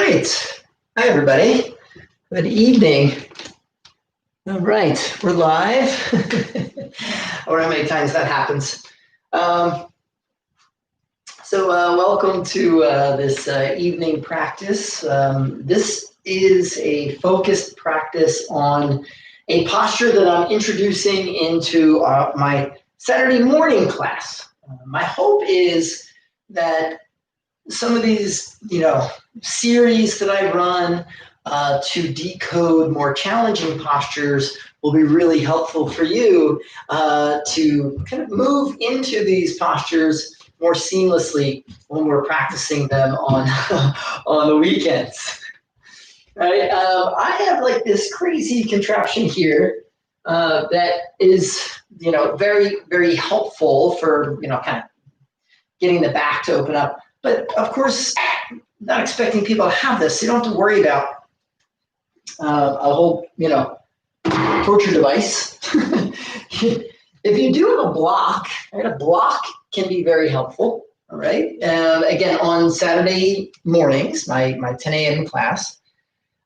right. Hi, everybody. Good evening. All right, we're live. Or how many times that happens. Welcome to this evening practice. This is a focused practice on a posture that I'm introducing into my Saturday morning class. My hope is that some of these, series that I run to decode more challenging postures will be really helpful for you to kind of move into these postures more seamlessly when we're practicing them on on the weekends. Right? I have like this crazy contraption here that is, very, very helpful for, kind of getting the back to open up. But of course, not expecting people to have this. So you don't have to worry about a whole, torture device. If you do have a block, right, a block can be very helpful. All right. Again, on Saturday mornings, my 10 a.m. class,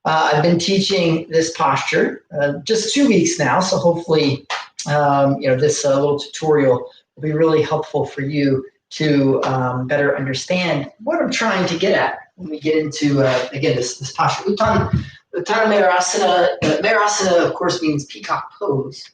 I've been teaching this posture just 2 weeks now. So hopefully, this little tutorial will be really helpful for you to better understand what I'm trying to get at when we get into, again, this posture. Uttana Mayurasana. Mayurasana, of course, means peacock pose.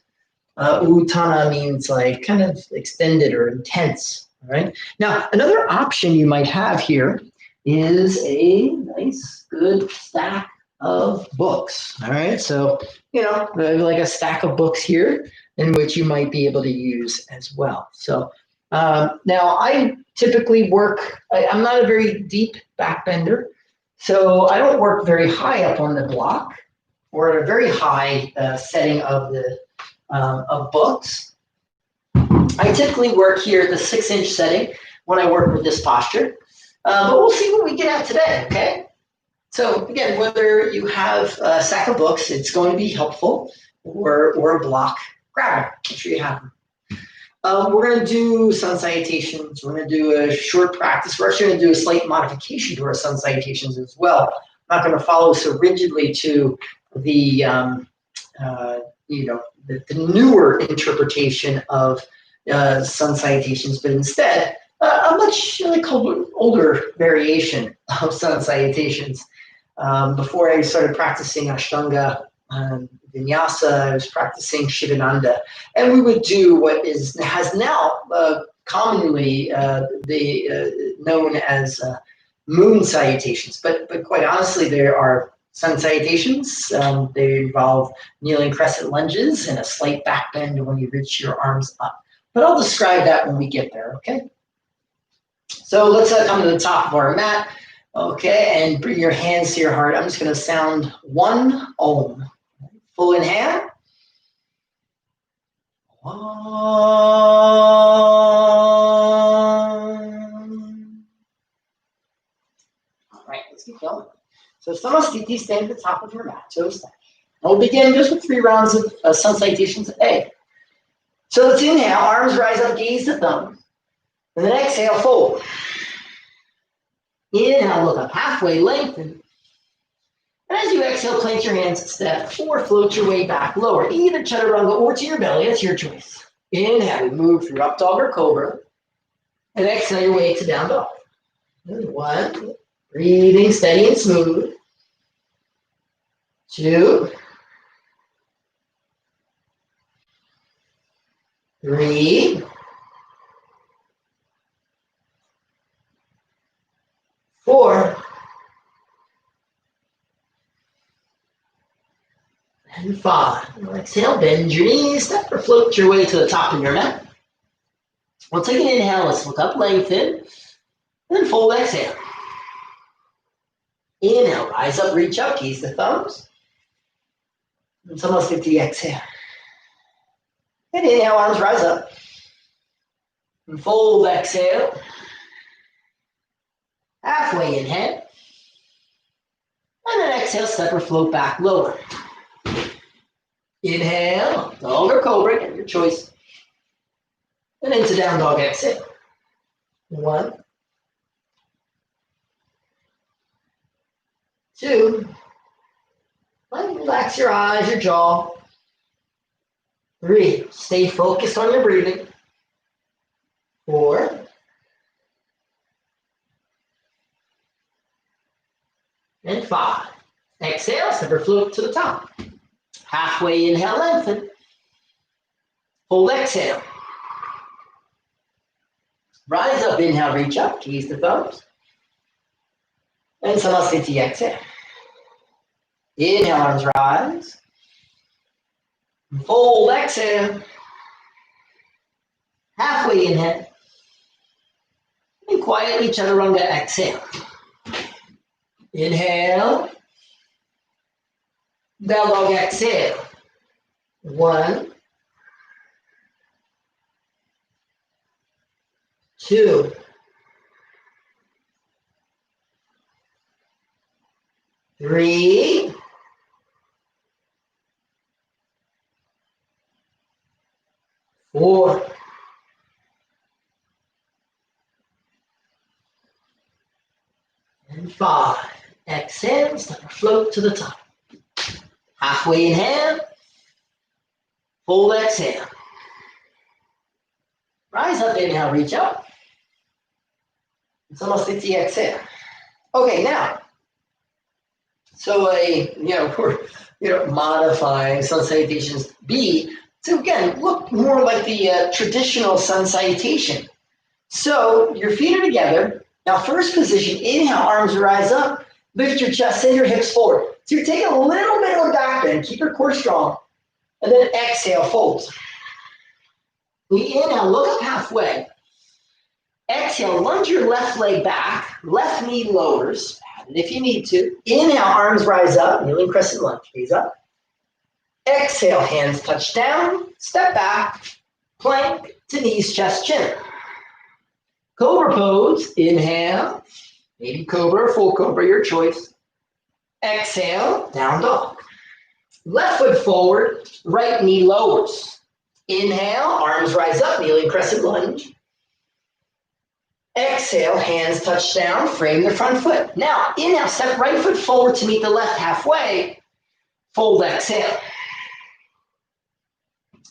Uttana means like kind of extended or intense, all right? Now, another option you might have here is a nice, good stack of books, all right? So, like a stack of books here in which you might be able to use as well. So now I typically work, I'm not a very deep backbender, so I don't work very high up on the block or at a very high setting of the of books. I typically work here at the 6-inch setting when I work with this posture, but we'll see what we get at today, okay? So again, whether you have a stack of books, it's going to be helpful, or a block, grab them, make sure you have them. We're going to do sun salutations. We're going to do a short practice. We're actually going to do a slight modification to our sun salutations as well. I'm not going to follow so rigidly to the the newer interpretation of sun salutations, but instead a much older variation of sun salutations. Before I started practicing Ashtanga Vinyasa, I was practicing Shivananda, and we would do what has now commonly known as moon salutations. But quite honestly, there are sun salutations. They involve kneeling crescent lunges and a slight back bend when you reach your arms up. But I'll describe that when we get there, okay? So let's come to the top of our mat, okay, and bring your hands to your heart. I'm just going to sound one Om. Full inhale. Om. All right, let's keep going. So Samasthiti, stand at the top of your mat, toes down. And we'll begin just with 3 rounds of sun salutations a day. So let's inhale, arms rise up, gaze to thumb. And then exhale, fold. Inhale, look up halfway, lengthen. And as you exhale, place your hands at step, or float your way back lower, either chaturanga or to your belly. That's your choice. Inhale, we move through up dog or cobra. And exhale your way to down dog. And 1, breathing steady and smooth. 2, 3, 4, and 5. Exhale, bend your knees, step or float your way to the top of your mat. We'll take an inhale, let's look up, lengthen, then fold, exhale. Inhale, rise up, reach up, gaze the thumbs. And Samasthiti, exhale. And inhale, arms rise up. And fold, exhale. Halfway inhale. And then exhale, step or float back lower. Inhale, dog or cobra, get your choice. And into down dog, exhale. 1, 2. Relax your eyes, your jaw. 3. Stay focused on your breathing. 4. And 5. Exhale, step or float to the top. Halfway inhale, lengthen. Hold, exhale. Rise up, inhale, reach up, keys to thumbs. And Samasthiti, exhale. Inhale, arms rise. Fold, exhale. Halfway inhale. And quietly chaturanga, exhale. Inhale. Down dog, exhale. 1. 2. 3. 4. And 5. Exhale, step or float to the top. Halfway inhale. Fold, exhale. Rise up, inhale, reach up. Samasthiti, exhale. Okay, now, so we're modifying sun salutations B to again look more like the traditional sun salutation. So your feet are together. Now, first position, inhale, arms rise up, lift your chest, send your hips forward. So you're taking a little bit of a back bend, keep your core strong, and then exhale, fold. We inhale, look up halfway. Exhale, lunge your left leg back, left knee lowers, and if you need to. Inhale, arms rise up, kneeling crescent lunge, knees up. Exhale, hands touch down, step back, plank to knees, chest, chin. Cobra pose, inhale, maybe cobra or full cobra, your choice. Exhale, down dog. Left foot forward, right knee lowers. Inhale, arms rise up, kneeling crescent lunge. Exhale, hands touch down, frame the front foot. Now, inhale, step right foot forward to meet the left halfway. Fold, exhale.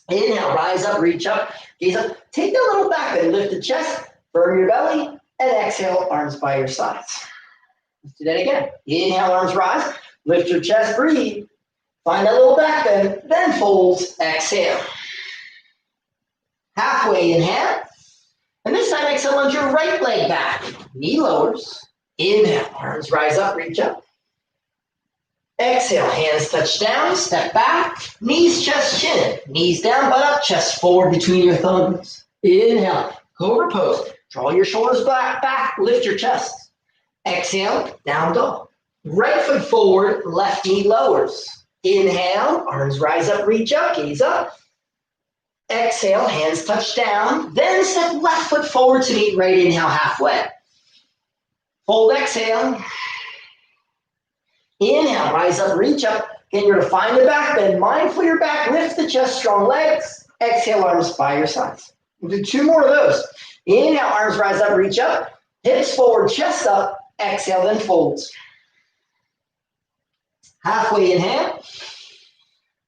Inhale, rise up, reach up, gaze up. Take a little back bend, lift the chest, firm your belly, and exhale, arms by your sides. Let's do that again. Inhale, arms rise, lift your chest, breathe. Find that little back bend, then folds, exhale. Halfway inhale. And this time, exhale, lunge your right leg back. Knee lowers. Inhale, arms rise up, reach up. Exhale, hands touch down, step back. Knees, chest, chin. Knees down, butt up, chest forward between your thumbs. Inhale, cobra pose. Draw your shoulders back, lift your chest. Exhale, down dog. Right foot forward, left knee lowers. Inhale, arms rise up, reach up, gaze up. Exhale, hands touch down, then step left foot forward to meet right inhale halfway. Fold, exhale. Inhale, rise up, reach up. Again, you're to find the back bend. Mindful your back, lift the chest, strong legs. Exhale, arms by your sides. We'll do 2 more of those. Inhale, arms rise up, reach up. Hips forward, chest up. Exhale, then folds. Halfway inhale.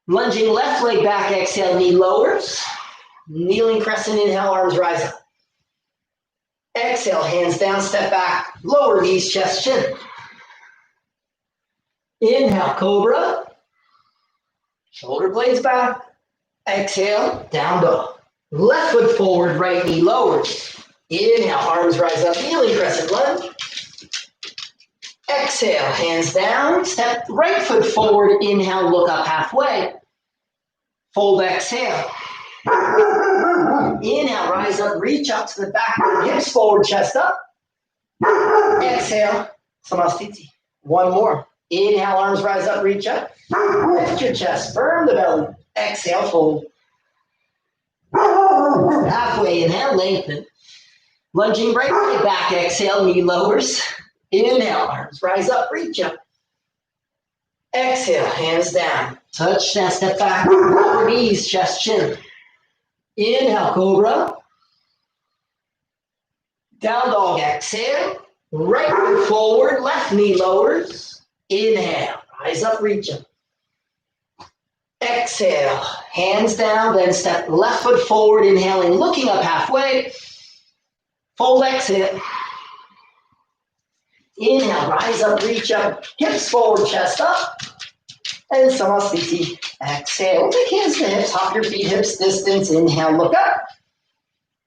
Lunging left leg back, exhale, knee lowers. Kneeling crescent, inhale, arms rise up. Exhale, hands down, step back, lower knees, chest, chin. Inhale, cobra. Shoulder blades back. Exhale, down dog. Left foot forward, right knee lowers. Inhale, arms rise up, kneeling crescent lunge. Exhale, hands down, step right foot forward, inhale, look up halfway. Fold, exhale. Inhale, rise up, reach up to the back, hips forward, chest up. Exhale, Samasthiti. 1 more. Inhale, arms rise up, reach up. Lift your chest, firm the belly. Exhale, fold. Halfway, inhale, lengthen. Lunging right leg back, exhale, knee lowers. Inhale, arms rise up, reach up. Exhale, hands down. Touch, step back, lower knees, chest, chin. Inhale, cobra. Down dog, exhale. Right foot forward, left knee lowers. Inhale, rise up, reach up. Exhale, hands down, then step left foot forward, inhaling, looking up halfway. Fold, exhale. Inhale, rise up, reach up, hips forward, chest up. And Samasthiti. Exhale, take hands to hips, hop your feet, hips distance. Inhale, look up.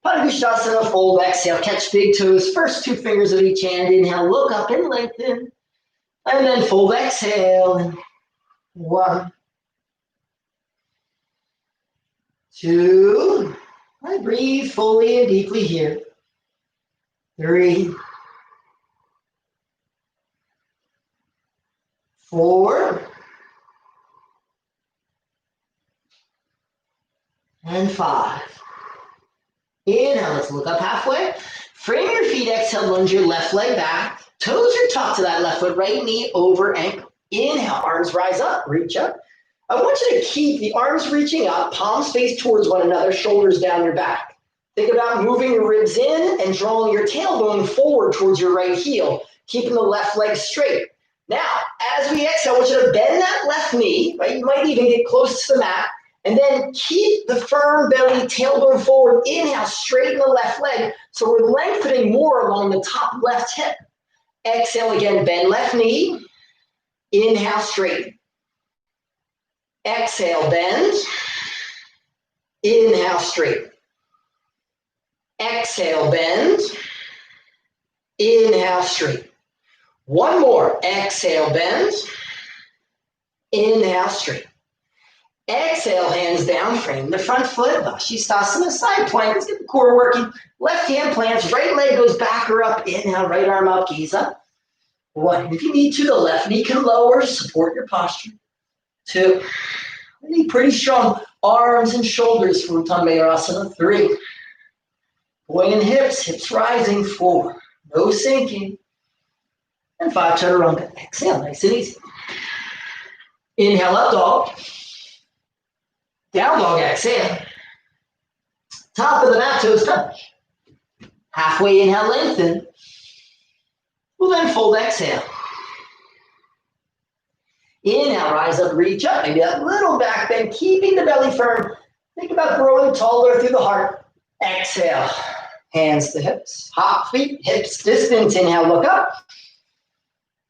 Padangusthasana, fold, exhale, catch big toes, first two fingers of each hand. Inhale, look up and lengthen. And then fold, exhale. 1, 2. I breathe fully and deeply here. 3, 4, and 5. Inhale, let's look up halfway. Frame your feet, exhale, lunge your left leg back. Toes are tucked to that left foot, right knee over ankle. Inhale, arms rise up, reach up. I want you to keep the arms reaching up, palms face towards one another, shoulders down your back. Think about moving your ribs in and drawing your tailbone forward towards your right heel, keeping the left leg straight. Now, as we exhale, I want you to bend that left knee, right? You might even get close to the mat, and then keep the firm belly, tailbone forward. Inhale, straighten the left leg, so we're lengthening more along the top left hip. Exhale again, bend left knee. Inhale, straighten. Exhale, bend. Inhale, straighten. Exhale, bend. Inhale, straighten. One more. Exhale, bend. Inhale, straighten. Exhale, hands down, frame the front foot. Vashisthasana, side plank. Let's get the core working. Left hand plants, right leg goes back or up. Inhale, right arm up, gaze up. 1. If you need to, the left knee can lower, support your posture. 2. You need pretty strong arms and shoulders for Uttana Mayurasana. 3. Pointing hips, hips rising. 4. No sinking. And 5, chaturanga. Exhale, nice and easy. Inhale, up dog. Down dog, exhale. Top of the mat, toes touch. Halfway inhale, lengthen. We'll then fold, exhale. Inhale, rise up, reach up. Maybe that little back bend, keeping the belly firm. Think about growing taller through the heart. Exhale, hands to hips. Hop feet, hips distance. Inhale, look up.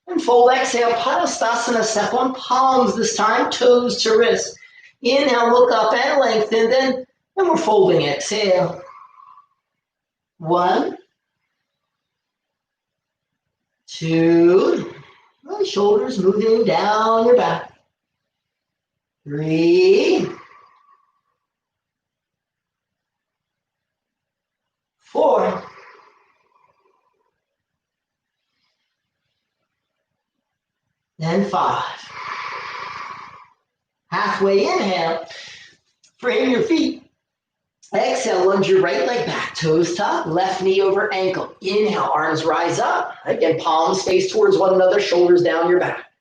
And fold, exhale, Padangusthasana. Step on palms this time, toes to wrist. Inhale, look up and lengthen. Then we're folding, exhale. 1, 2. Shoulders moving down your back. 3, 4. And 5. Halfway inhale, frame your feet. Exhale, lunge your right leg back, toes tucked, left knee over ankle. Inhale, arms rise up. Again, palms face towards one another, shoulders down your back.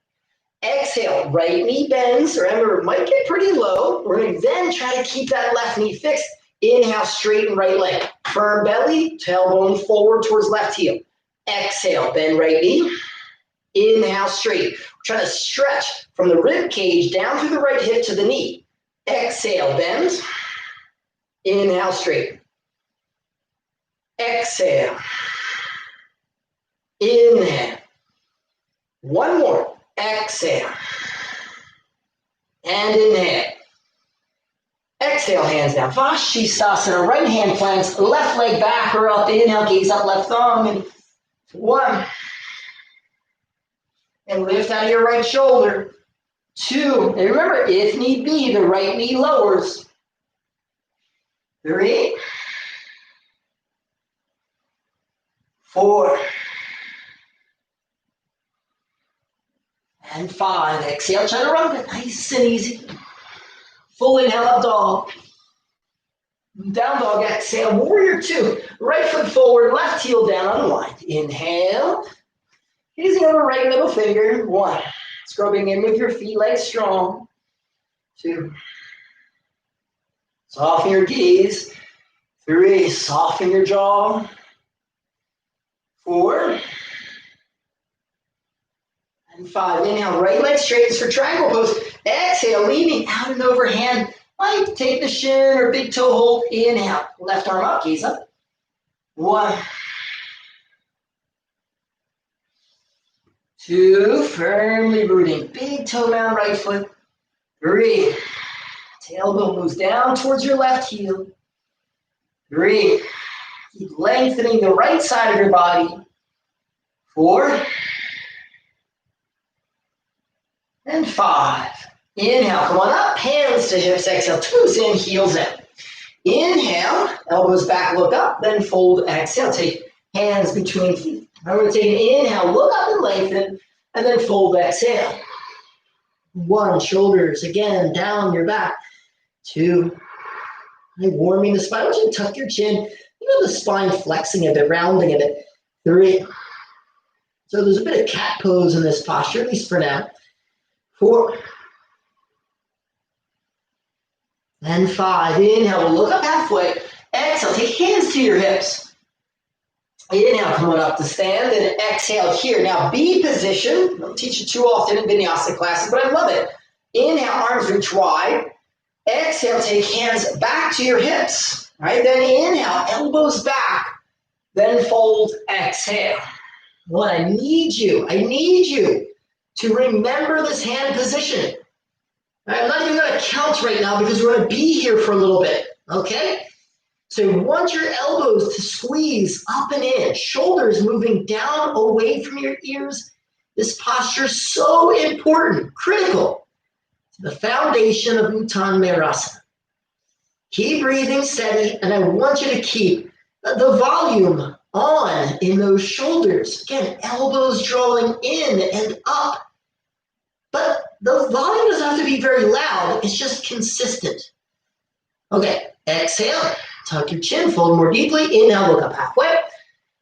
Exhale, right knee bends. Remember, it might get pretty low. We're going to then try to keep that left knee fixed. Inhale, straighten right leg. Firm belly, tailbone forward towards left heel. Exhale, bend right knee. Inhale, straight. We're trying to stretch from the rib cage down through the right hip to the knee. Exhale, bend. Inhale, straight. Exhale. Inhale. One more. Exhale. And inhale. Exhale, hands down. Vashisthasana, right hand plants, left leg back or up. Inhale, gaze up, left thumb. And 1. And lift out of your right shoulder. 2. And remember, if need be, the right knee lowers. 3. 4. And 5. Exhale, chaturanga. Nice and easy. Full inhale, up dog. Down dog, exhale, warrior 2. Right foot forward, left heel down, unwind. Inhale. Gazing over right middle finger. 1. Scrubbing in with your feet, legs strong. 2. Soften your gaze. 3. Soften your jaw. 4. And 5, inhale, right leg straightens for triangle pose. Exhale, leaning out and overhand. Might take the shin or big toe hold. Inhale, left arm up, gaze up. 1, 2, firmly rooting. Big toe mound, right foot. 3, tailbone moves down towards your left heel. 3, keep lengthening the right side of your body. 4, and 5. Inhale, come on up, hands to hips, exhale, toes in, heels in. Inhale, elbows back, look up, then fold, exhale, take hands between feet. I'm going to take an inhale, look up and lengthen, and then fold, exhale. 1, shoulders, again, down your back. 2, warming the spine. I want you to tuck your chin, the spine flexing a bit, rounding a bit. 3, so there's a bit of cat pose in this posture, at least for now. 4, and 5. Inhale, we'll look up halfway. Exhale, take hands to your hips. Inhale, come on up to stand, and exhale here. Now, B position. I don't teach it too often in vinyasa classes, but I love it. Inhale, arms reach wide. Exhale, take hands back to your hips. All right, then inhale, elbows back. Then fold, exhale. I need you to remember this hand position. I'm not even going to count right now because we're going to be here for a little bit, okay? So you want your elbows to squeeze up and in, shoulders moving down away from your ears. This posture is so important, critical to the foundation of Uttana Mayurasana. Keep breathing steady, and I want you to keep the volume on in those shoulders. Again, elbows drawing in and up. But the volume doesn't have to be very loud. It's just consistent. Okay, exhale. Tuck your chin, fold more deeply. Inhale, look up halfway.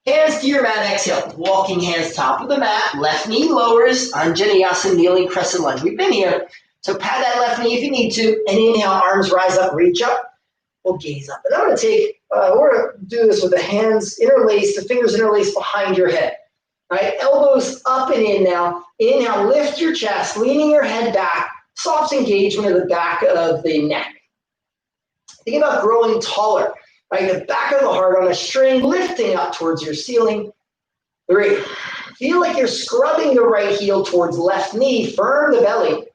Hands to your mat, exhale. Walking hands top of the mat. Left knee lowers. Anjaneyasana, kneeling crescent lunge. We've been here. So pat that left knee if you need to. And inhale, arms rise up, reach up. We'll gaze up. And I'm going to take, we're going to do this with the hands interlaced, the fingers interlaced behind your head. All right, elbows up and in now. Inhale, lift your chest, leaning your head back. Soft engagement of the back of the neck. Think about growing taller, right? The back of the heart on a string, lifting up towards your ceiling. 3, feel like you're scrubbing the right heel towards left knee, firm the belly.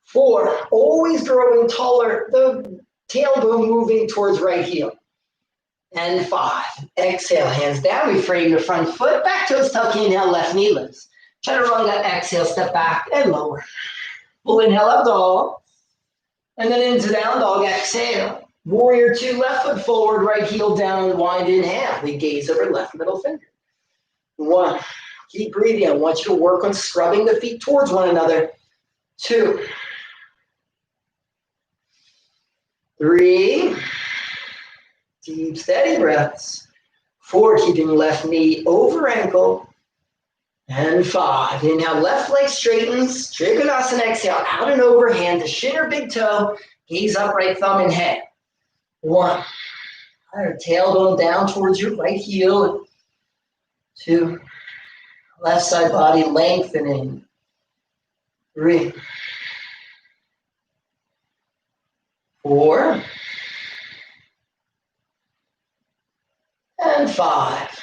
4, always growing taller, the tailbone moving towards right heel. And 5, exhale, hands down, we frame the front foot, back toes tuck, inhale, left knee lifts. Try to run that exhale, step back and lower. Full inhale, up dog. And then into down dog, exhale. Warrior 2, left foot forward, right heel down, and wind inhale. We gaze over left middle finger. 1, keep breathing. I want you to work on scrubbing the feet towards one another. 2, 3, deep, steady breaths. 4, keeping left knee over ankle. And 5, inhale, left leg straightens. Trikonasana, exhale, out and over, hand to shin or big toe. Gaze up, right thumb and head. 1, tailbone down towards your right heel. 2, left side body lengthening. 3, 4, and 5.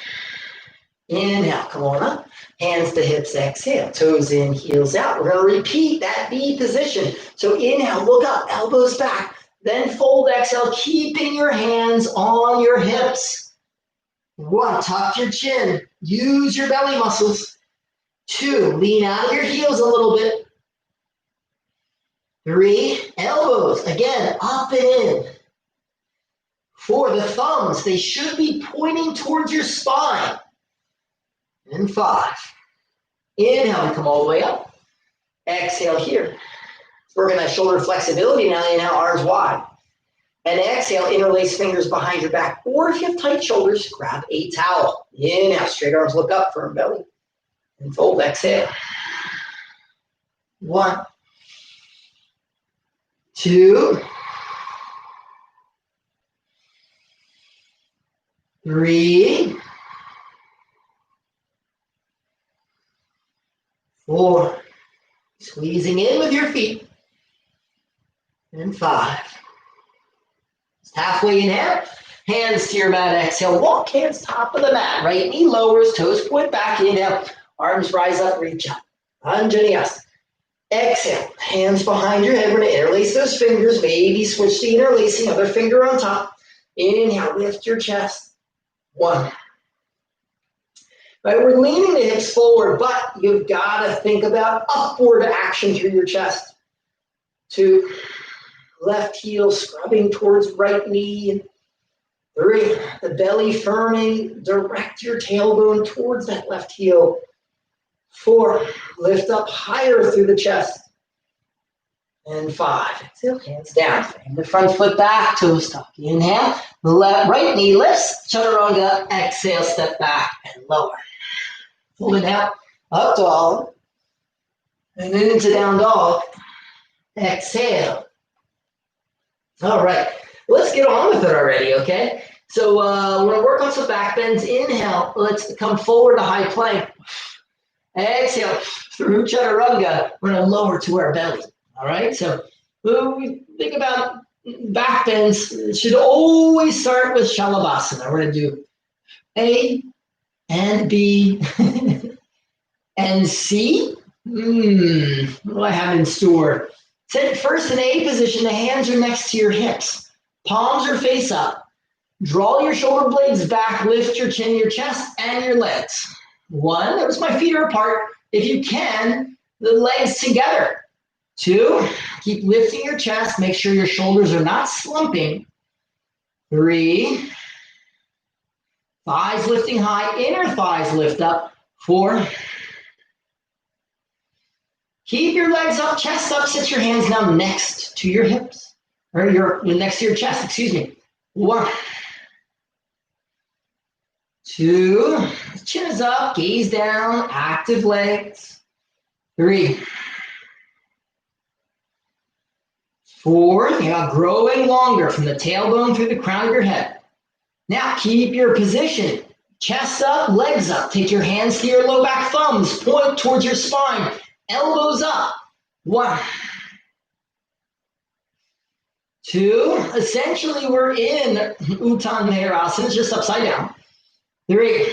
Inhale, come on up. Hands to hips, exhale. Toes in, heels out. We're going to repeat that B position. So inhale, look up, elbows back. Then fold, exhale, keeping your hands on your hips. 1, tuck your chin. Use your belly muscles. 2, lean out of your heels a little bit. 3, elbows, again, up and in. 4, the thumbs, they should be pointing towards your spine. And 5, inhale, come all the way up. Exhale here. Working that shoulder flexibility now. Inhale, arms wide. And exhale, interlace fingers behind your back. Or if you have tight shoulders, grab a towel. Inhale, straight arms, look up, firm belly. And fold, exhale. 1, 2, 3, 4, Squeezing in with your feet. And 5. Halfway inhale. Hands to your mat. Exhale. Walk hands top of the mat. Right knee lowers. Toes point back. Inhale. Arms rise up. Reach up. Anjaneyasana. Exhale. Hands behind your head. We're going to interlace those fingers. Maybe switch to interlacing. Other finger on top. Inhale. Lift your chest. 1. Right, we're leaning the hips forward, but you've got to think about upward action through your chest. 2. Left heel scrubbing towards right knee. 3. The belly firming. Direct your tailbone towards that left heel. 4. Lift up higher through the chest. And 5. Exhale, hands down. Frame the front foot back, toes tuck. Inhale. Right knee lifts. Chaturanga. Exhale, step back and lower. Pull it out, up dog, and then into down dog. Exhale. All right, let's get on with it already, okay? So we're gonna work on some back bends. Inhale, let's come forward to high plank. Exhale, through chaturanga, we're gonna lower to our belly, all right? So when we think about back bends, it should always start with shalabhasana. We're gonna do A and B and C. What do I have in store? Sit first in A position. The hands are next to your hips. Palms are face up. Draw your shoulder blades back. Lift your chin, your chest, and your legs. 1. Notice my feet are apart. If you can, the legs together. 2. Keep lifting your chest. Make sure your shoulders are not slumping. 3. Thighs lifting high. Inner thighs lift up. 4. Keep your legs up, chest up. Sit your hands now next to your hips. Or next to your chest, excuse me. 1. 2. Chin is up, gaze down, active legs. 3. 4. Think about growing longer from the tailbone through the crown of your head. Now keep your position. Chest up, legs up. Take your hands to your low back thumbs. Point towards your spine. Elbows up. 1. 2. Essentially, we're in Uttana Mayurasana, just upside down. 3.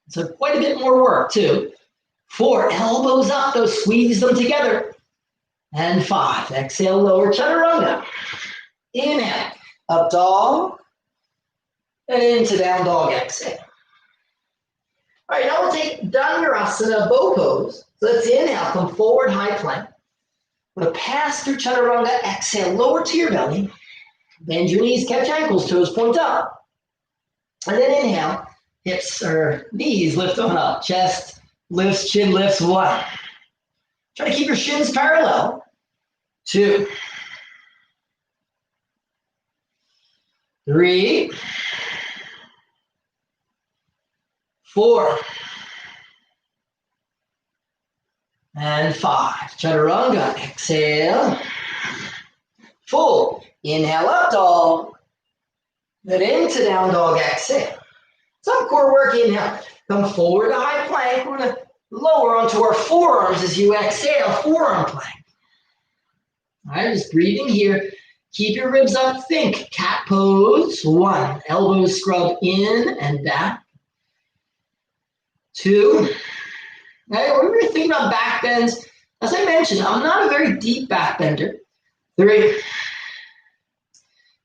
So quite a bit more work, too. 4. Elbows up, those squeeze them together. And 5. Exhale, lower chaturanga. Inhale, up dog. And into down dog, exhale. All right, now we'll take Dhanurasana, bow pose. So let's inhale, come forward, high plank. We're going to pass through chaturanga, exhale, lower to your belly. Bend your knees, catch ankles, toes point up. And then inhale, hips or knees lift on up. Chest lifts, chin lifts, 1. Try to keep your shins parallel. 2. 3. 4. And 5. Chaturanga. Exhale. Full. Inhale, up dog. Then into down dog. Exhale. Some core work. Inhale. Come forward to high plank. We're going to lower onto our forearms as you exhale. Forearm plank. All right, just breathing here. Keep your ribs up. Think. Cat pose. 1. Elbows scrub in and back. 2. Right, when we're thinking about back bends, as I mentioned, I'm not a very deep back bender. 3.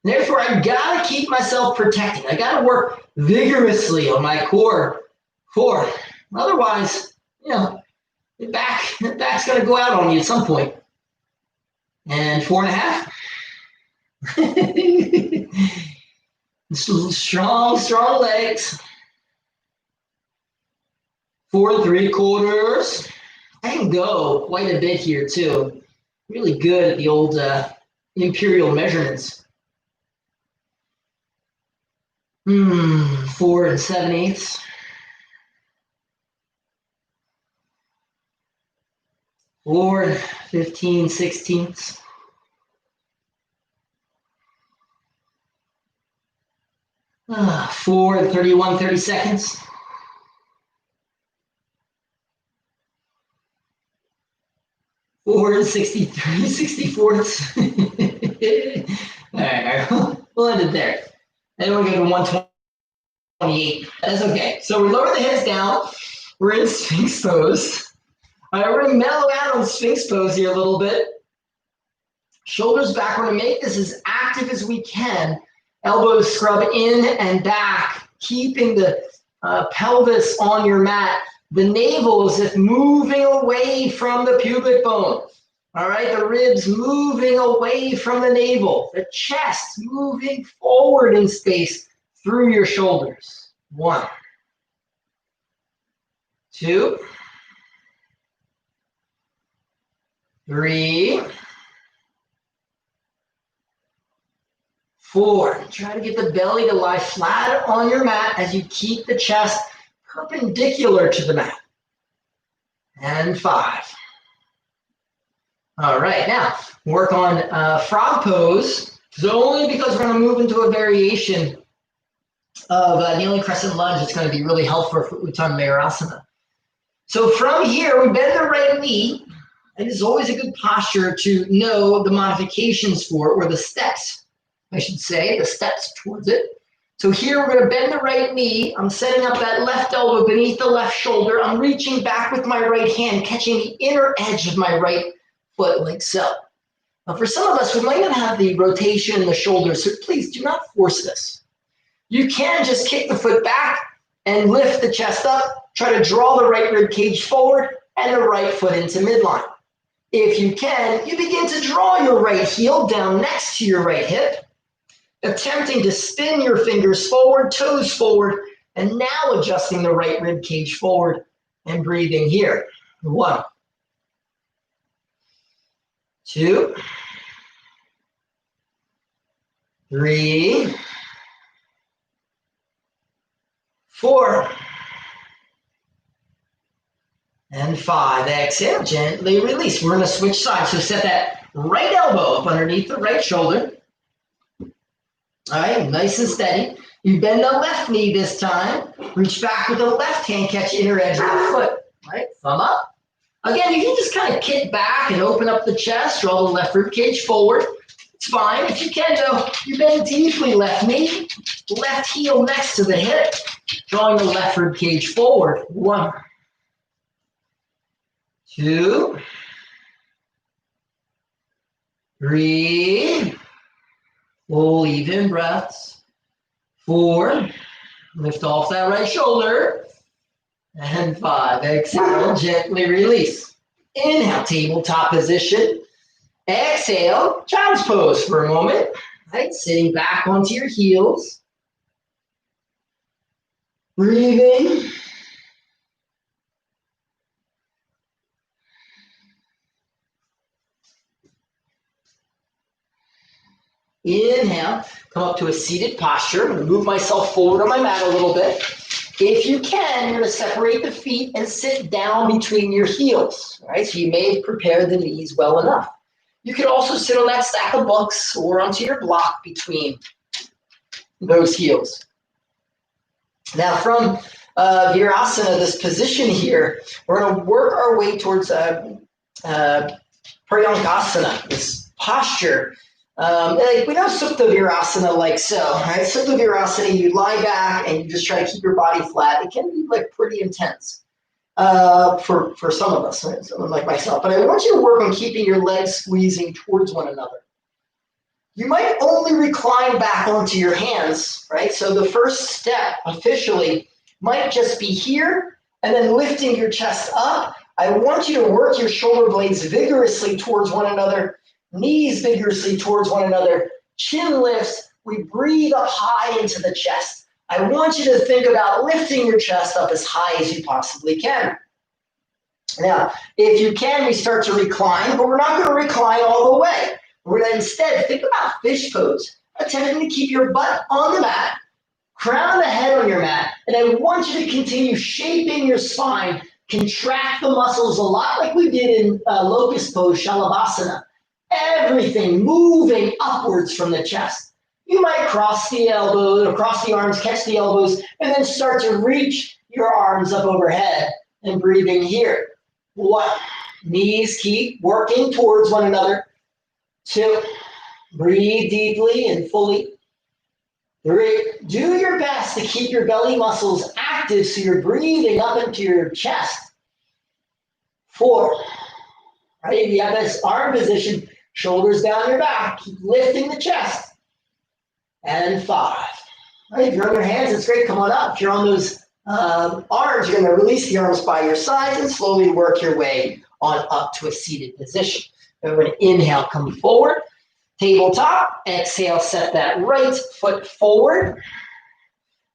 Therefore, I gotta keep myself protected. I gotta work vigorously on my core. 4. Otherwise, the back's gonna go out on you at some point. And 4.5. strong legs. 4 3/4. I can go quite a bit here too. Really good at the old imperial measurements. 4 7/8. 4 15/16. 4 31/32. 163, 64ths. All right, we'll end it there. And we'll go to 128. That's okay. So we lower the hips down. We're in Sphinx pose. All right, we're going to mellow out on Sphinx pose here a little bit. Shoulders back. We're going to make this as active as we can. Elbows scrub in and back, keeping the pelvis on your mat. The navel is if moving away from the pubic bone. All right, the ribs moving away from the navel. The chest moving forward in space through your shoulders. 1, 2, 3, 4. Try to get the belly to lie flat on your mat as you keep the chest perpendicular to the mat. And 5. All right, now work on frog pose. So only because we're going to move into a variation of kneeling crescent lunge, it's going to be really helpful for Uttana Mayurasana. So from here, we bend the right knee. And it's always a good posture to know the modifications for it, or the steps, I should say, the steps towards it. So here we're going to bend the right knee. I'm setting up that left elbow beneath the left shoulder. I'm reaching back with my right hand, catching the inner edge of my right foot like so. Now for some of us, we might not have the rotation in the shoulders, so please do not force this. You can just kick the foot back and lift the chest up. Try to draw the right rib cage forward and the right foot into midline. If you can, you begin to draw your right heel down next to your right hip, attempting to spin your fingers forward, toes forward, and now adjusting the right rib cage forward and breathing here. 1, 2, 3, 4, and 5. Exhale, gently release. We're going to switch sides. So set that right elbow up underneath the right shoulder. All right, nice and steady. You bend the left knee this time. Reach back with the left hand, catch inner edge of the foot. All right, thumb up. Again, you can just kind of kick back and open up the chest, draw the left rib cage forward. It's fine. If you can, though, you bend deeply left knee, left heel next to the hip, drawing the left rib cage forward. 1, 2, 3, full even breaths. 4, lift off that right shoulder. And 5, exhale, gently release. Inhale, tabletop position. Exhale, child's pose for a moment. Right, sitting back onto your heels. Breathing. Inhale, come up to a seated posture. I'm going to move myself forward on my mat a little bit. If you can, you're going to separate the feet and sit down between your heels. All right, so you may have prepared the knees well enough. You can also sit on that stack of books or onto your block between those heels. Now from Virasana, this position here, we're going to work our way towards Paryankasana, this posture. Like we know Supta Virasana like so, right? Supta Virasana, you lie back and you just try to keep your body flat. It can be like pretty intense for some of us, right? Someone like myself. But I want you to work on keeping your legs squeezing towards one another. You might only recline back onto your hands, right? So the first step officially might just be here and then lifting your chest up. I want you to work your shoulder blades vigorously towards one another. Knees vigorously towards one another, chin lifts, we breathe up high into the chest. I want you to think about lifting your chest up as high as you possibly can. Now, if you can, we start to recline, but we're not going to recline all the way. We're going to instead think about fish pose, attempting to keep your butt on the mat, crown the head on your mat, and I want you to continue shaping your spine, contract the muscles a lot like we did in locust pose, Shalabhasana. Everything moving upwards from the chest. You might cross the elbows or cross the arms, catch the elbows, and then start to reach your arms up overhead and breathing here. 1, Knees keep working towards one another. 2, breathe deeply and fully. 3, do your best to keep your belly muscles active so you're breathing up into your chest. 4, right, if you have this arm position, shoulders down your back, keep lifting the chest. And 5, right, if you're on your hands, it's great, come on up. If you're on those arms, you're going to release the arms by your sides and slowly work your way on up to a seated position. Then we're going to inhale, come forward, tabletop. Exhale, set that right foot forward.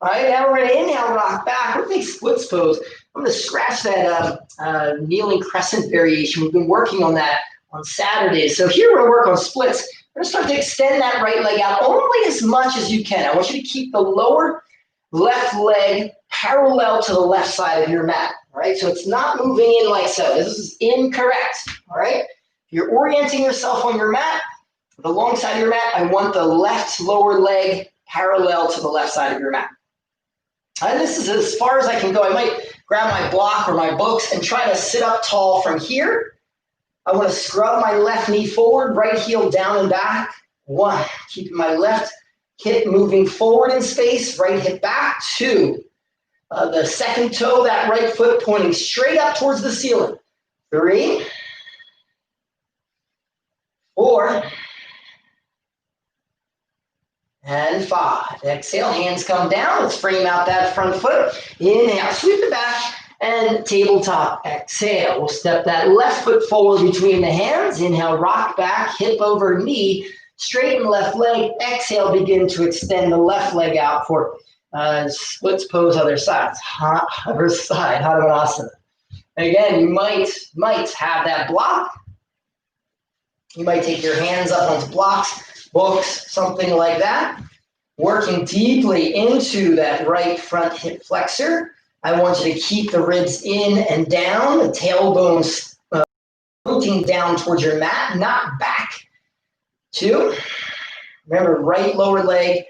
All right, now we're going to inhale, rock back. We're going to take splits pose. I'm going to scratch that kneeling crescent variation. We've been working on that on Saturdays. So here we're going to work on splits. We're going to start to extend that right leg out only as much as you can. I want you to keep the lower left leg parallel to the left side of your mat, all right? So it's not moving in like so. This is incorrect, all right? If you're orienting yourself on your mat, the long side of your mat, I want the left lower leg parallel to the left side of your mat. And this is as far as I can go. I might grab my block or my books and try to sit up tall from here. I want to scrub my left knee forward, right heel down and back. 1, keeping my left hip moving forward in space, right hip back. 2, the second toe, that right foot pointing straight up towards the ceiling. 3, 4, and 5. Exhale, hands come down. Let's frame out that front foot. Inhale, sweep it back and tabletop. Exhale, we'll step that left foot forward between the hands. Inhale, rock back, hip over knee. Straighten left leg. Exhale, begin to extend the left leg out for splits pose other sides. Other side, Uttana. Again, you might have that block. You might take your hands up onto blocks, books, something like that. Working deeply into that right front hip flexor. I want you to keep the ribs in and down, the tailbones pointing down towards your mat, not back. 2, remember, right lower leg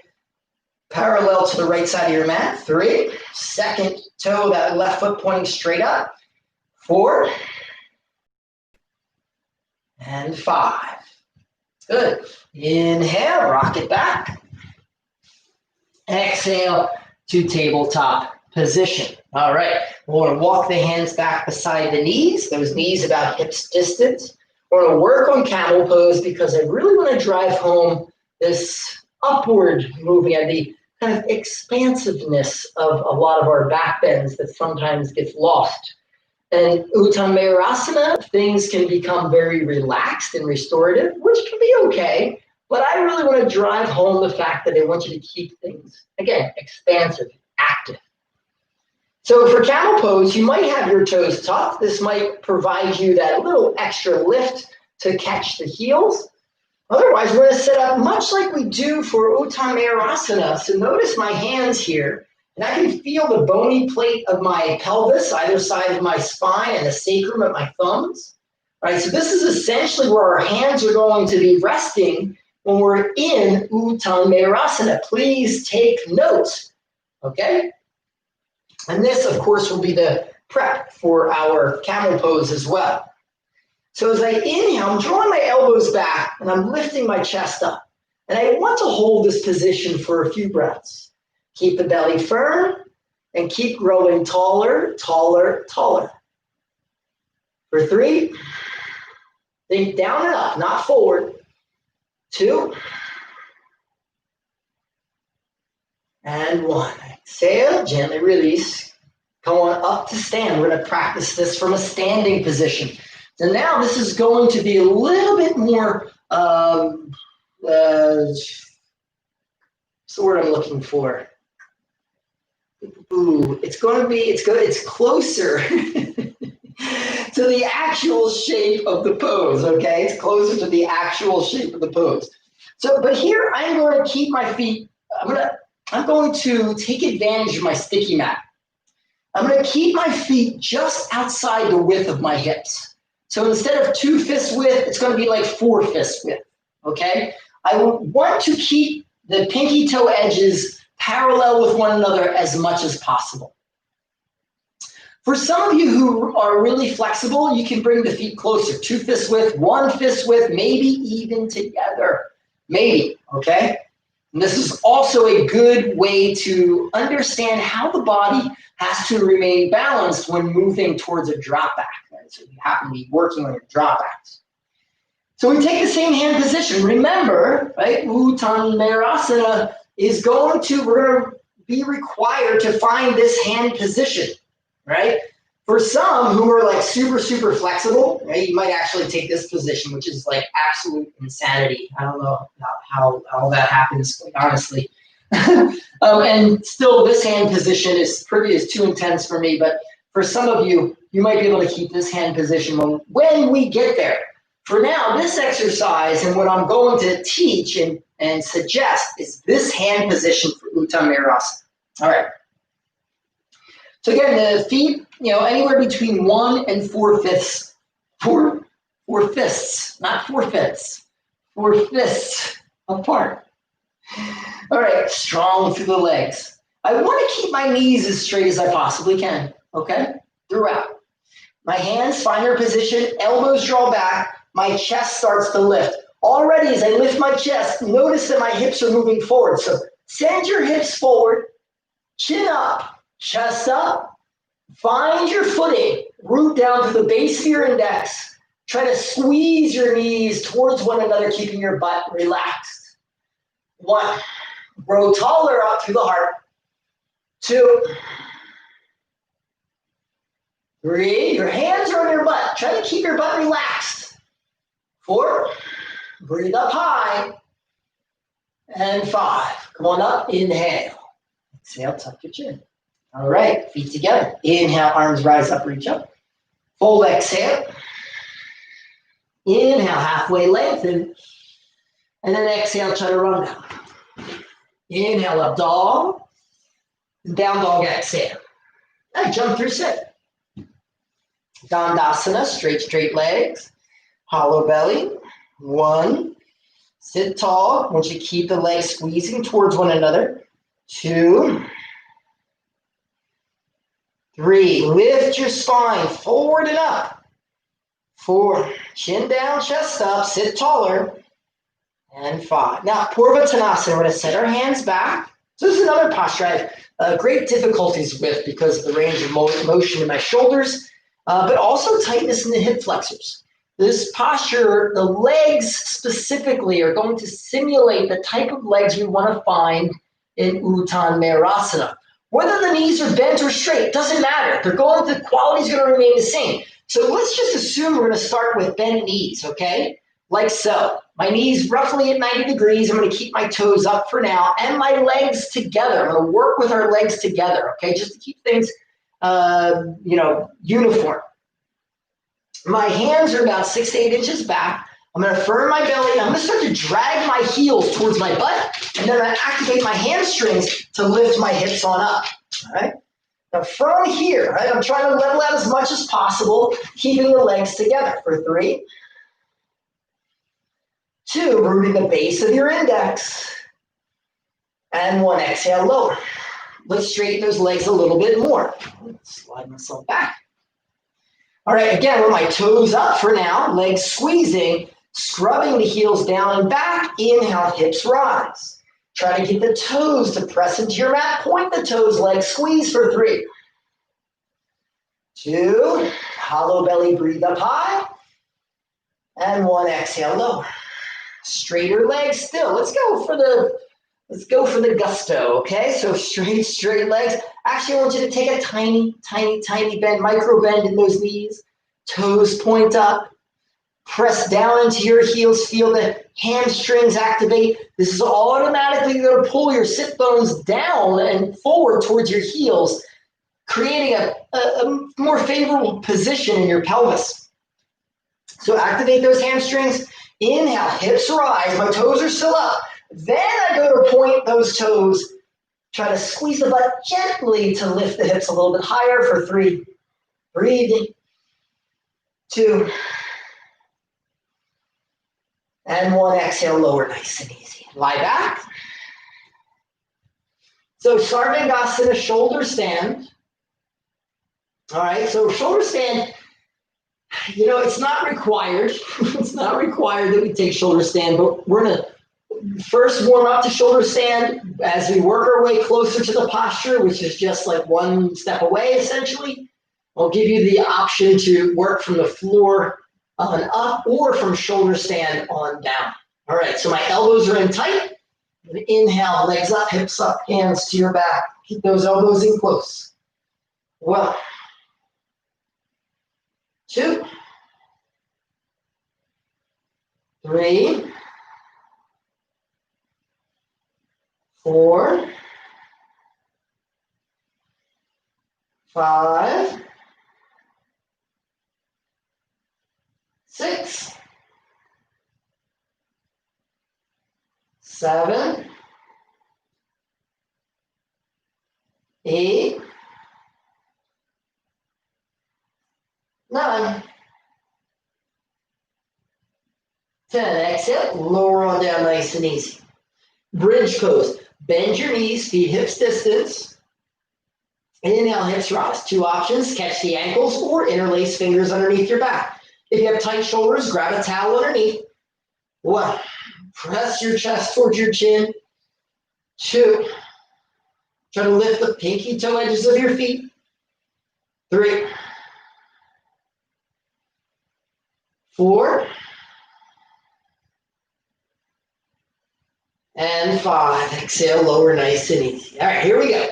parallel to the right side of your mat. 3, second toe, that left foot pointing straight up. 4, and 5. Good. Inhale, rock it back. Exhale to tabletop position. All right, we're going to walk the hands back beside the knees, those knees about hips distance. We're going to work on camel pose because I really want to drive home this upward moving and the kind of expansiveness of a lot of our back bends that sometimes gets lost. And Uttana Mayurasana, things can become very relaxed and restorative, which can be okay, but I really want to drive home the fact that I want you to keep things, again, expansive, active. So for camel pose, you might have your toes tucked. This might provide you that little extra lift to catch the heels. Otherwise, we're going to set up much like we do for Uttana Mayurasana. So notice my hands here, and I can feel the bony plate of my pelvis, either side of my spine, and the sacrum at my thumbs. All right, so this is essentially where our hands are going to be resting when we're in Uttana Mayurasana. Please take notes, okay? And this, of course, will be the prep for our camel pose as well. So as I inhale, I'm drawing my elbows back and I'm lifting my chest up. And I want to hold this position for a few breaths. Keep the belly firm and keep growing taller, taller, taller. For 3, think down and up, not forward. 2, and 1. Exhale, gently release. Come on up to stand. We're going to practice this from a standing position. So now this is going to be a little bit more, what's the word I'm looking for? It's closer to the actual shape of the pose, okay? It's closer to the actual shape of the pose. So, but here I'm going to keep my feet, I'm going to take advantage of my sticky mat. I'm going to keep my feet just outside the width of my hips. So instead of 2 fist width, it's going to be like 4 fist width, okay? I want to keep the pinky toe edges parallel with one another as much as possible. For some of you who are really flexible, you can bring the feet closer, 2 fist width, 1 fist width, maybe even together. Maybe, okay? And this is also a good way to understand how the body has to remain balanced when moving towards a drop back. Right? So you happen to be working on your drop backs. So we take the same hand position. Remember, right? Uttana Mayurasana is we're going to be required to find this hand position, right? For some who are like super, super flexible, right, you might actually take this position, which is like absolute insanity. I don't know how that happens, quite honestly. And still, this hand position is too intense for me. But for some of you, you might be able to keep this hand position when we get there. For now, this exercise and what I'm going to teach and suggest is this hand position for Uttana Mayurasana. All right. So again, the feet, anywhere between 1 and 4 fists. Four fists, not 4 fifths. 4 fists apart. All right, strong through the legs. I want to keep my knees as straight as I possibly can, okay? Throughout. My hands find their position, elbows draw back, my chest starts to lift. Already as I lift my chest, notice that my hips are moving forward. So send your hips forward, chin up, chest up, find your footing, root down to the base of your index. Try to squeeze your knees towards one another, keeping your butt relaxed. 1, grow taller up through the heart. 2, 3, your hands are on your butt. Try to keep your butt relaxed. 4, breathe up high. And 5, come on up, inhale. Exhale, tuck your chin. All right, feet together. Inhale, arms rise up, reach up. Full exhale. Inhale, halfway lengthen. And then exhale, try to run down. Inhale, up dog. Down dog, exhale. And jump through sit. Dandasana, straight legs. Hollow belly. 1. Sit tall. I want you to keep the legs squeezing towards one another. 2. 3, lift your spine forward and up. 4, chin down, chest up, sit taller. And 5. Now, Purvattanasana, we're going to set our hands back. So this is another posture I have great difficulties with because of the range of motion in my shoulders, but also tightness in the hip flexors. This posture, the legs specifically are going to simulate the type of legs we want to find in Uttana Mayurasana. Whether the knees are bent or straight, doesn't matter. The quality is going to remain the same. So let's just assume we're going to start with bent knees, okay? Like so. My knees roughly at 90 degrees. I'm going to keep my toes up for now and my legs together. I'm going to work with our legs together, okay? Just to keep things, uniform. My hands are about 6 to 8 inches back. I'm going to firm my belly. I'm going to start to drag my heels towards my butt, and then I'm going to activate my hamstrings to lift my hips on up. All right. Now from here, right, I'm trying to level out as much as possible, keeping the legs together for 3, 2, rooting the base of your index, and 1, exhale, lower. Let's straighten those legs a little bit more. Slide myself back. All right, again, with my toes up for now, legs squeezing, scrubbing the heels down and back. Inhale, hips rise. Try to get the toes to press into your mat. Point the toes, legs squeeze for 3, 2, hollow belly, breathe up high. And 1, exhale, lower. Straighter legs still. Let's go for the gusto, okay? So straight legs. Actually, I want you to take a tiny, tiny, tiny bend, micro bend in those knees. Toes point up. Press down into your heels. Feel the hamstrings activate. This is automatically going to pull your sit bones down and forward towards your heels, creating a more favorable position in your pelvis. So activate those hamstrings. Inhale, hips rise. My toes are still up. Then I go to point those toes. Try to squeeze the butt gently to lift the hips a little bit higher for 3. Breathing. 2. And 1, exhale, lower, nice and easy. Lie back. So Sarvangasana, shoulder stand. All right, so shoulder stand, it's not required. It's not required that we take shoulder stand, but we're going to first warm up to shoulder stand as we work our way closer to the posture, which is just like one step away, essentially. I'll give you the option to work from the floor on up or from shoulder stand on down. All right, so my elbows are in tight. Inhale, legs up, hips up, hands to your back. Keep those elbows in close. 1, 2, 3, 4, 5, 6, 7, 8, 9, 10. Exhale, lower on down nice and easy. Bridge pose. Bend your knees, feet hips distance. Inhale, hips rise. 2 options, catch the ankles or interlace fingers underneath your back. If you have tight shoulders, grab a towel underneath. 1, press your chest towards your chin. 2, try to lift the pinky toe edges of your feet. 3, 4, and 5. Exhale, lower nice and easy. All right, here we go.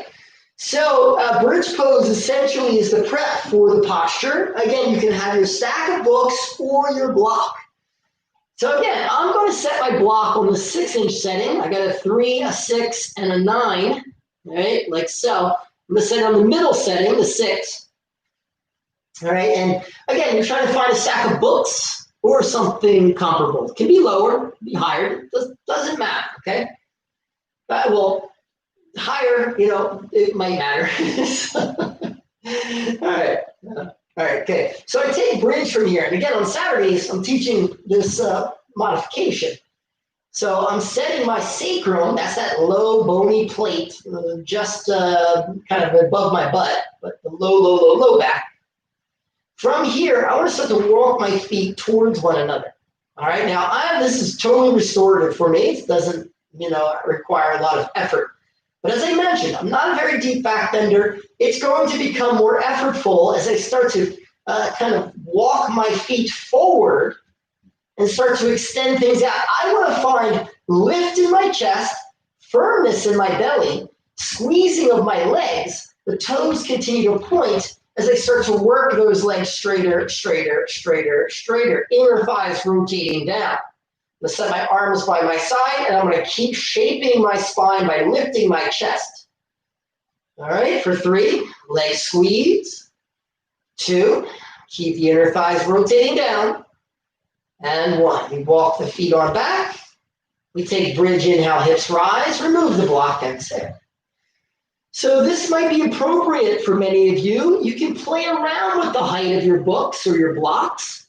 So bridge pose essentially is the prep for the posture. Again, you can have your stack of books or your block. So again, I'm going to set my block on the 6-inch setting. I got a 3, a 6, and a 9, right? Like so. I'm going to set it on the middle setting, the 6. All right, and again, you're trying to find a stack of books or something comparable. It can be lower, be higher, doesn't matter, okay? Well, higher, it might matter. All right. All right, okay. So I take bridge from here. And again, on Saturdays, I'm teaching this modification. So I'm setting my sacrum, that's that low bony plate, just kind of above my butt, but the low back. From here, I want to start to walk my feet towards one another. All right, now this is totally restorative for me. It doesn't, require a lot of effort. But as I mentioned, I'm not a very deep back bender. It's going to become more effortful as I start to kind of walk my feet forward and start to extend things out. I want to find lift in my chest, firmness in my belly, squeezing of my legs. The toes continue to point as I start to work those legs straighter, straighter, straighter, straighter. Inner thighs rotating down. I'm going to set my arms by my side, and I'm going to keep shaping my spine by lifting my chest. All right, for 3, legs squeeze. 2, keep the inner thighs rotating down. And 1, we walk the feet on back. We take bridge, inhale, hips rise, remove the block, exhale. So this might be appropriate for many of you. You can play around with the height of your books or your blocks.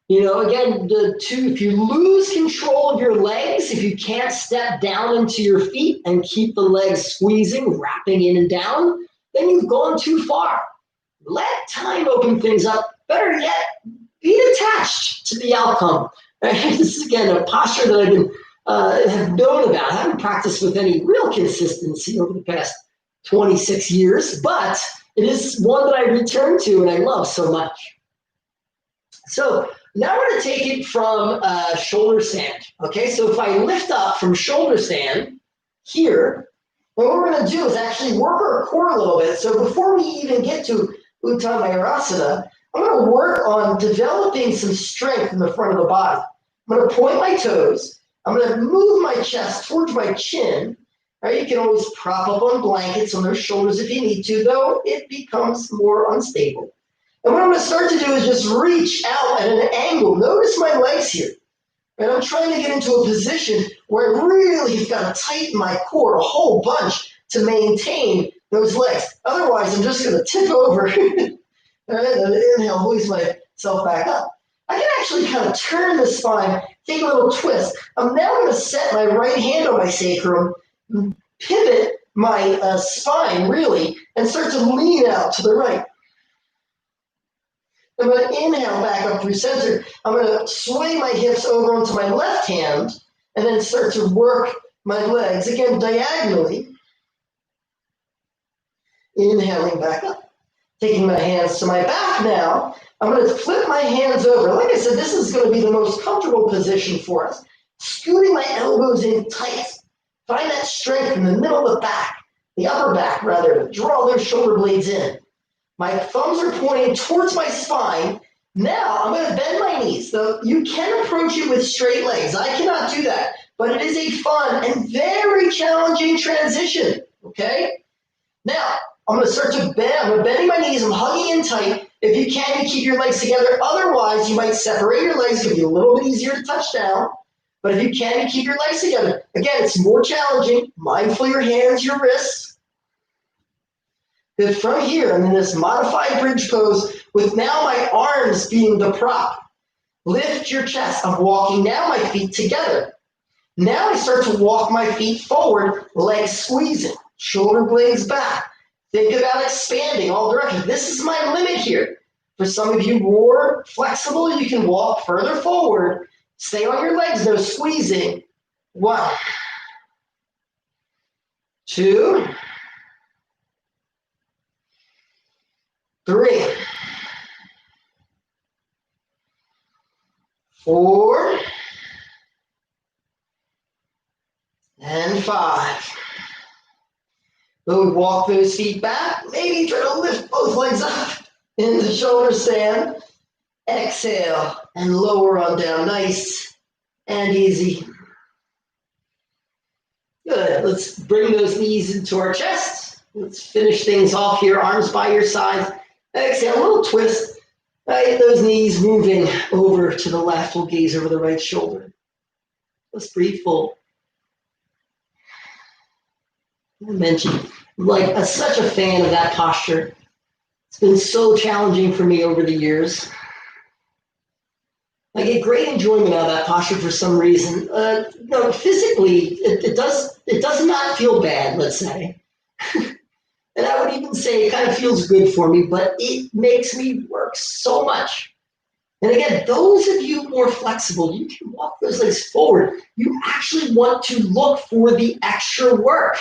Again, if you lose control of your legs, if you can't step down into your feet and keep the legs squeezing, wrapping in and down, then you've gone too far. Let time open things up. Better yet, be detached to the outcome. This is, again, a posture that I've been have known about. I haven't practiced with any real consistency over the past 26 years, but it is one that I return to and I love so much. So now we're going to take it from shoulder stand. Okay, so if I lift up from shoulder stand here, what we're going to do is actually work our core a little bit. So before we even get to Uttana Mayurasana, I'm going to work on developing some strength in the front of the body. I'm going to point my toes. I'm going to move my chest towards my chin. Right? You can always prop up on blankets on those shoulders if you need to, though it becomes more unstable. And what I'm going to start to do is just reach out at an angle. Notice my legs here. And I'm trying to get into a position where I really have got to tighten my core a whole bunch to maintain those legs. Otherwise, I'm just going to tip over. And inhale, hoist myself back up. I can actually kind of turn the spine, take a little twist. I'm now going to set my right hand on my sacrum, pivot my spine really, and start to lean out to the right. I'm going to inhale back up through center. I'm going to sway my hips over onto my left hand and then start to work my legs, again, diagonally. Inhaling back up. Taking my hands to my back now, I'm going to flip my hands over. Like I said, this is going to be the most comfortable position for us. Scooting my elbows in tight. Find that strength in the middle of the back, the upper back rather, to draw those shoulder blades in. My thumbs are pointing towards my spine. Now I'm going to bend my knees. So you can approach it with straight legs. I cannot do that, but it is a fun and very challenging transition, okay? Now, I'm going to start to bend. I'm bending my knees. I'm hugging in tight. If you can, you keep your legs together. Otherwise, you might separate your legs. It'll be a little bit easier to touch down. But if you can, you keep your legs together. Again, it's more challenging. Mindful your hands, your wrists. Good. From here, I'm in this modified bridge pose with now my arms being the prop. Lift your chest. I'm walking now my feet together. Now I start to walk my feet forward, legs squeezing, shoulder blades back. Think about expanding all directions. This is my limit here. For some of you more flexible, you can walk further forward. Stay on your legs, no squeezing. 1, 2, 3, 4, and 5. So we walk those feet back. Maybe try to lift both legs up into shoulder stand. Exhale and lower on down. Nice and easy. Good. Let's bring those knees into our chest. Let's finish things off here. Arms by your sides. Exhale, a little twist. Right, those knees moving over to the left. We'll gaze over the right shoulder. Let's breathe full. I mentioned, such a fan of that posture. It's been so challenging for me over the years. I get great enjoyment out of that posture for some reason. Physically, it does not feel bad, let's say. And I would even say it kind of feels good for me, but it makes me work so much. And again, those of you more flexible, you can walk those legs forward. You actually want to look for the extra work.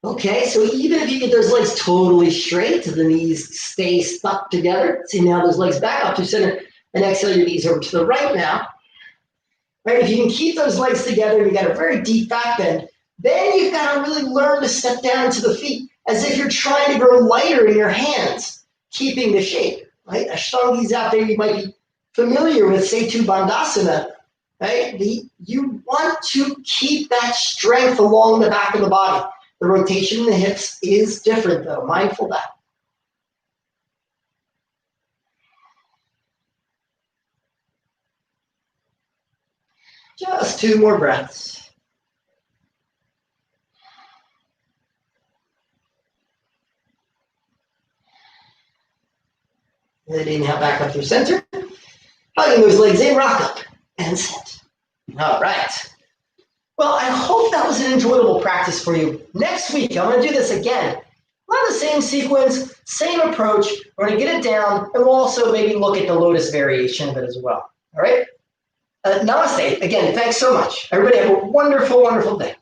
Okay, so even if you get those legs totally straight, the knees stay stuck together. See now those legs back up to center, and exhale your knees over to the right now. Right, if you can keep those legs together, you got a very deep back bend, then you've got to really learn to step down to the feet as if you're trying to grow lighter in your hands, keeping the shape. Right, Ashtangis out there you might be familiar with, Setu Bandhasana. Right, you want to keep that strength along the back of the body. The rotation in the hips is different, though. Mindful of that. Just 2 more breaths. Then inhale back up through center. Hugging those legs in, rock up and sit. All right. Well, I hope that was an enjoyable practice for you. Next week, I'm going to do this again. We'll have the same sequence, same approach. We're going to get it down, and we'll also maybe look at the lotus variation of it as well. All right? Namaste. Again, thanks so much. Everybody have a wonderful, wonderful day.